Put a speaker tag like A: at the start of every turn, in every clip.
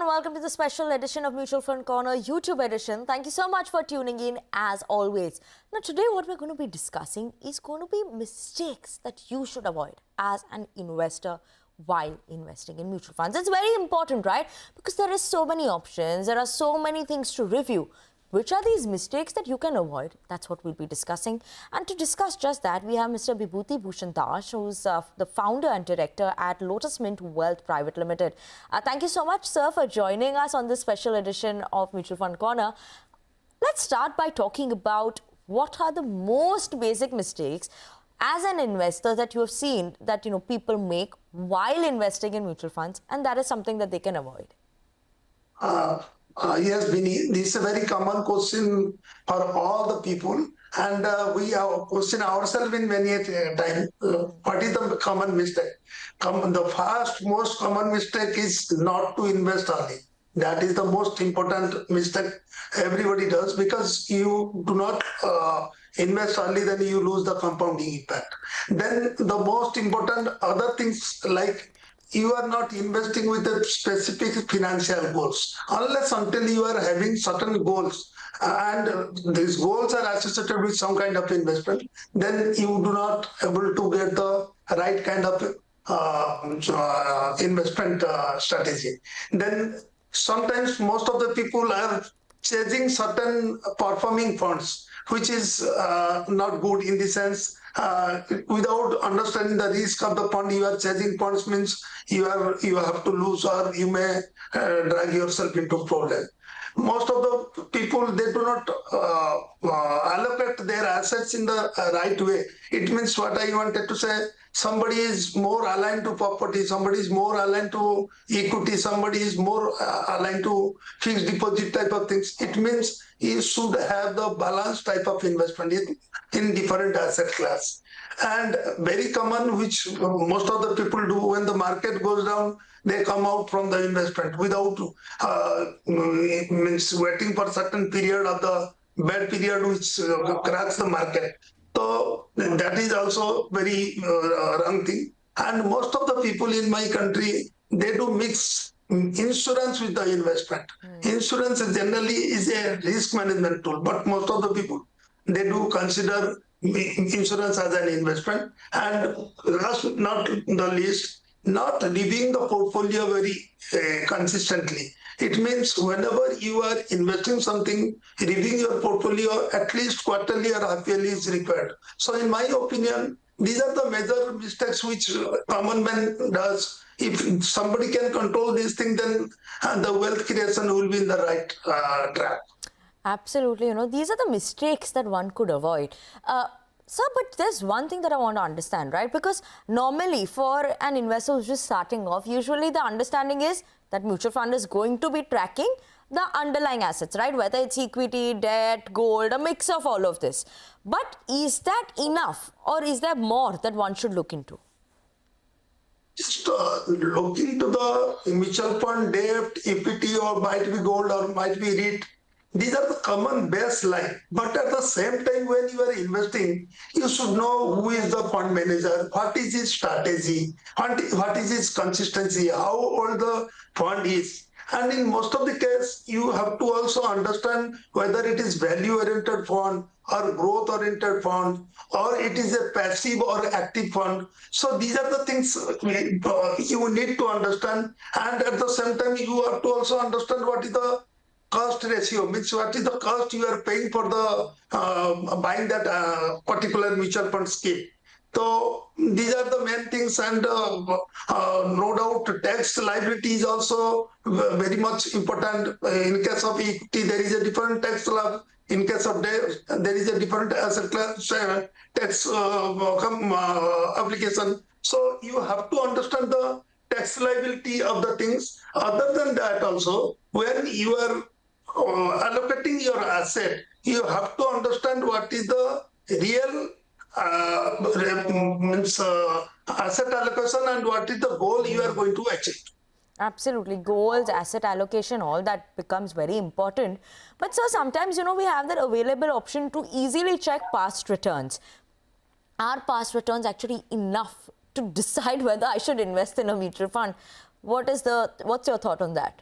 A: welcome to the special edition of Mutual Fund Corner YouTube edition. Thank you so much for tuning in as always. Now today what we're going to be discussing is going to be mistakes that you should avoid as an investor while investing in mutual funds. It's very important, right? Because there are so many options, there are so many things to review. Which are these mistakes that you can avoid? That's what we'll be discussing. And to discuss just that, we have Mr. Bibhuti Bhusan Dash, who's the founder and director at Lotusmint Wealth Private Limited. Thank you so much, sir, for joining us on this special edition of Mutual Fund Corner. Let's start by talking about what are the most basic mistakes as an investor that you have seen that people make while investing in mutual funds, and that is something that they can avoid.
B: Yes, Vinny, this is a very common question for all the people, and we have question ourselves in many times. What is the common mistake? The first most common mistake is not to invest early. That is the most important mistake everybody does, because you do not invest early, then you lose the compounding impact. Then the most important other things, like you are not investing with a specific financial goals. Unless until you are having certain goals and these goals are associated with some kind of investment, then you do not able to get the right kind of investment strategy. Then sometimes most of the people are chasing certain performing funds, which is not good in the sense without understanding the risk of the fund you are chasing. Funds means you have to lose, or you may drag yourself into problem. Most of the people, they do not allocate their assets in the right way. It means what I wanted to say, somebody is more aligned to property, somebody is more aligned to equity, somebody is more aligned to fixed deposit type of things. It means you should have the balanced type of investment in different asset class. And very common, which most of the people do, when the market goes down, they come out from the investment without means waiting for certain period of the bad period which cracks the market. So that is also very wrong thing. And most of the people in my country, they do mix insurance with the investment. Insurance generally is a risk management tool, but most of the people, they do consider insurance as an investment. And last but not the least, not reviewing the portfolio very consistently. It means whenever you are investing something, reviewing your portfolio at least quarterly or half-yearly is required. So in my opinion, these are the major mistakes which common man does. If somebody can control these things, then the wealth creation will be in the right track.
A: Absolutely. These are the mistakes that one could avoid. Sir, but there's one thing that I want to understand, right? Because normally for an investor who's just starting off, usually the understanding is that mutual fund is going to be tracking the underlying assets, right? Whether it's equity, debt, gold, a mix of all of this. But is that enough, or is there more that one should look into?
B: Just look into the mutual fund, debt, equity, or might be gold, or might be REIT. These are the common baseline. But at the same time, when you are investing, you should know who is the fund manager, what is his strategy, what is his consistency, how old the fund is. And in most of the case, you have to also understand whether it is value-oriented fund or growth-oriented fund, or it is a passive or active fund. So these are the things you need to understand. And at the same time, you have to also understand what is the cost ratio, means what is the cost you are paying for the buying that particular mutual fund scheme. So these are the main things, and no doubt tax liability is also very much important. In case of equity, there is a different tax slab. In case of debt, there is a different asset class tax application. So you have to understand the tax liability of the things. Other than that also, when you are allocating your asset, you have to understand what is the real asset allocation and what is the goal you are going to achieve.
A: Absolutely. Goals, asset allocation, all that becomes very important. But sir, sometimes, we have that available option to easily check past returns. Are past returns actually enough to decide whether I should invest in a mutual fund? What's your thought on that?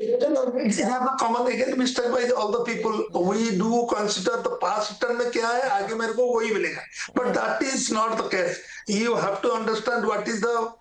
B: It is a common again mistake by all the people. We do consider the past return में क्या है आगे मेरे को वही मिलेगा. But that is not the case. You have to understand what is the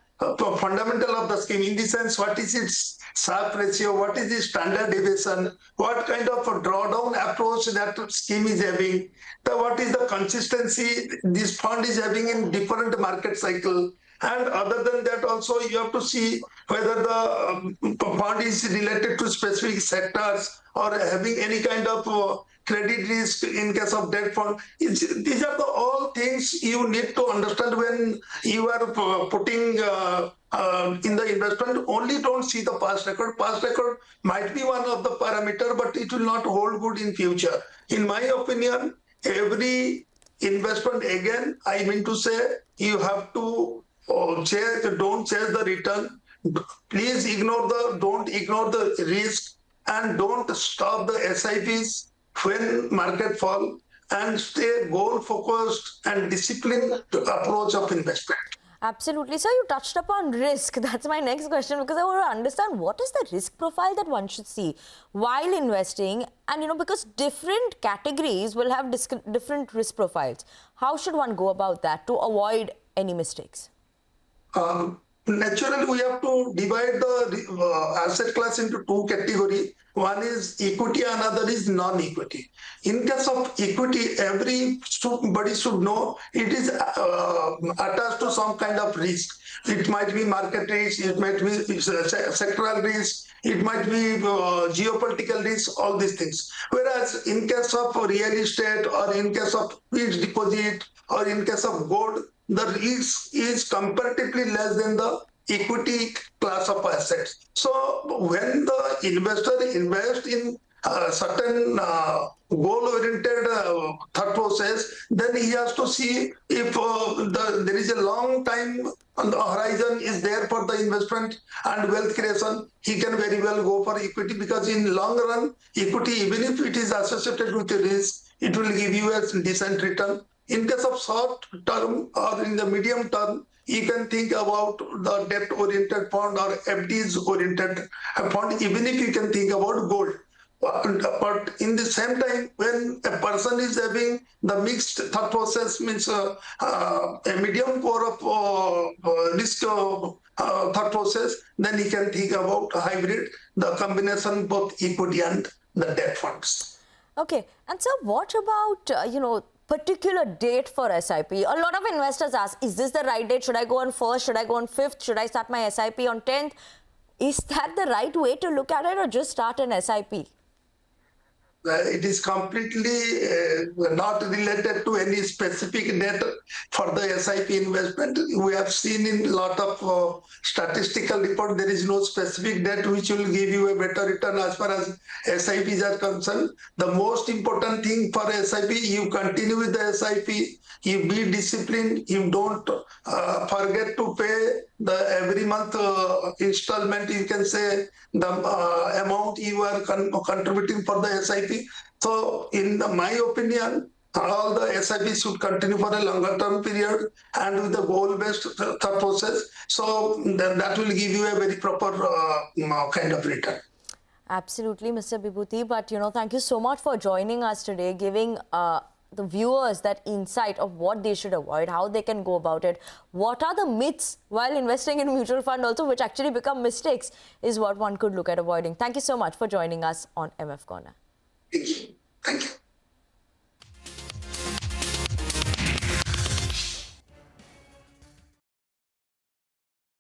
B: fundamental of the scheme. In the sense, what is its Sharpe ratio, what is the standard deviation, what kind of a drawdown approach that scheme is having, what is the consistency this fund is having in different market cycle. And other than that, also you have to see whether the fund is related to specific sectors or having any kind of credit risk in case of debt fund. These are the all things you need to understand when you are putting in the investment. Only don't see the past record. Past record might be one of the parameter, but it will not hold good in future. In my opinion, every investment, again, I mean to say, you have to chase, don't chase the return. Please don't ignore the risk, and don't stop the SIPs when market fall, and stay goal focused and disciplined approach of investment.
A: Absolutely. So you touched upon risk. That's my next question, because I want to understand what is the risk profile that one should see while investing. And, because different categories will have different risk profiles. How should one go about that to avoid any mistakes?
B: Naturally, we have to divide the asset class into two categories. One is equity, another is non-equity. In case of equity, everybody should know it is attached to some kind of risk. It might be market risk, it might be sectoral risk, it might be geopolitical risk, all these things. Whereas in case of real estate, or in case of fixed deposit, or in case of gold, the risk is comparatively less than the equity class of assets. So when the investor invests in certain goal-oriented thought process, then he has to see if there is a long time on the horizon is there for the investment and wealth creation. He can very well go for equity, because in long run, equity, even if it is associated with a risk, it will give you a decent return. In case of short term or in the medium term, you can think about the debt-oriented fund or FDs-oriented fund, even if you can think about gold. But in the same time, when a person is having the mixed thought process, means a medium core of risk thought process, then he can think about hybrid, the combination both equity and the debt funds.
A: Okay. And so what about, particular date for SIP? A lot of investors ask, is this the right date? Should I go on 1st? Should I go on 5th? Should I start my SIP on 10th? Is that the right way to look at it, or just start an SIP?
B: It is completely not related to any specific date for the SIP investment. We have seen in a lot of statistical report, there is no specific date which will give you a better return as far as SIPs are concerned. The most important thing for SIP, you continue with the SIP, you be disciplined, you don't forget to pay the every month installment, you can say the amount you are contributing for the SIP. So in my opinion, all the SIPs should continue for a longer term period and with the goal-based thought process. So then that will give you a very proper kind of return.
A: Absolutely, Mr. Bibhuti. But, thank you so much for joining us today, giving the viewers that insight of what they should avoid, how they can go about it, what are the myths while investing in mutual fund also, which actually become mistakes, is what one could look at avoiding. Thank you so much for joining us on MF Corner.
B: Thank you.